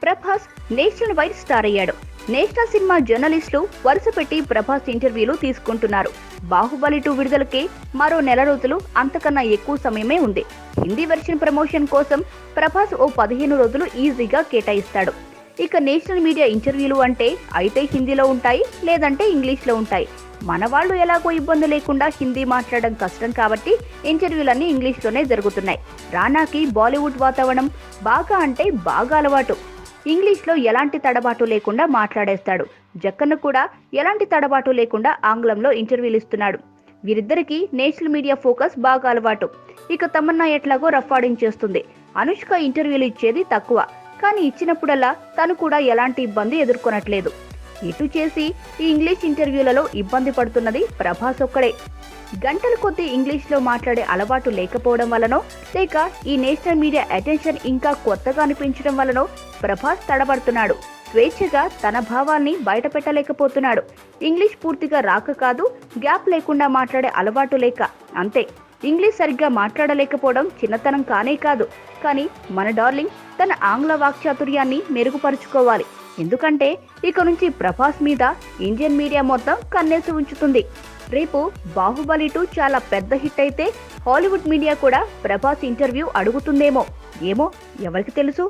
Prabhas national wide star అయ్యాడు. National cinema జర్నలిస్టులు వరుస పెట్టి ప్రభాస్ ఇంటర్వ్యూలు తీసుకుంటున్నారు. బాహుబలి 2 విడుదలకే మరో నెల రోజులు అంతకన్నా ఎక్కువ సమయమే ఉంది. హిందీ వెర్షన్ ప్రమోషన్ కోసం ప్రభాస్ ఓ 15 రోజులు ఈజీగా కేటాయిస్తాడు. ఇక నేషనల్ మీడియా ఇంటర్వ్యూలు అంటే అయితే హిందీలో ఉంటాయి, లేదంటే ఇంగ్లీష్లో ఉంటాయి. మన వాళ్ళు ఎలాగో ఇబ్బంది లేకుండా హిందీ మాట్లాడడం కష్టం కాబట్టి ఇంటర్వ్యూలన్నీ ఇంగ్లీష్లోనే జరుగుతున్నాయి. రానాకి బాలీవుడ్ వాతావరణం బాగా అంటే బాగా అలవాటు. ఇంగ్లీష్లో ఎలాంటి తడబాటు లేకుండా మాట్లాడేస్తాడు. జక్కన్న కూడా ఎలాంటి తడబాటు లేకుండా ఆంగ్లంలో ఇంటర్వ్యూలు ఇస్తున్నాడు. వీరిద్దరికీ నేషనల్ మీడియా ఫోకస్ బాగా అలవాటు. ఇక తమన్నా ఎట్లాగో రఫాడింగ్ చేస్తుంది. అనుష్క ఇంటర్వ్యూలు ఇచ్చేది తక్కువ, కానీ ఇచ్చినప్పుడల్లా తను కూడా ఎలాంటి ఇబ్బంది ఎదుర్కొనట్లేదు. ఇటు చేసి ఈ ఇంగ్లీష్ ఇంటర్వ్యూలలో ఇబ్బంది పడుతున్నది ప్రభాస్ ఒక్కడే. గంటల కొద్దీ ఇంగ్లీష్లో మాట్లాడే అలవాటు లేకపోవడం వలనో, లేక ఈ నేషనల్ మీడియా అటెన్షన్ ఇంకా కొత్తగా అనిపించడం వలనో ప్రభాస్ తడబడుతున్నాడు. స్వేచ్ఛగా తన భావాల్ని బయట పెట్టలేకపోతున్నాడు. ఇంగ్లీష్ పూర్తిగా రాక కాదు, గ్యాప్ లేకుండా మాట్లాడే అలవాటు లేక, అంతే. ఇంగ్లీష్ సరిగ్గా మాట్లాడలేకపోవడం చిన్నతనం కానే కాదు. కానీ మన డార్లింగ్ తన ఆంగ్ల వాక్చాతుర్యాన్ని మెరుగుపరుచుకోవాలి. ఎందుకంటే ఇక నుంచి ప్రభాస్ మీద ఇండియన్ మీడియా మొత్తం కన్నేసి ఉంచుతుంది. రేపు బాహుబలి 2 చాలా పెద్ద హిట్ అయితే హాలీవుడ్ మీడియా కూడా ప్రభాస్ ఇంటర్వ్యూ అడుగుతుందేమో. ఏమో, ఎవరికి తెలుసు.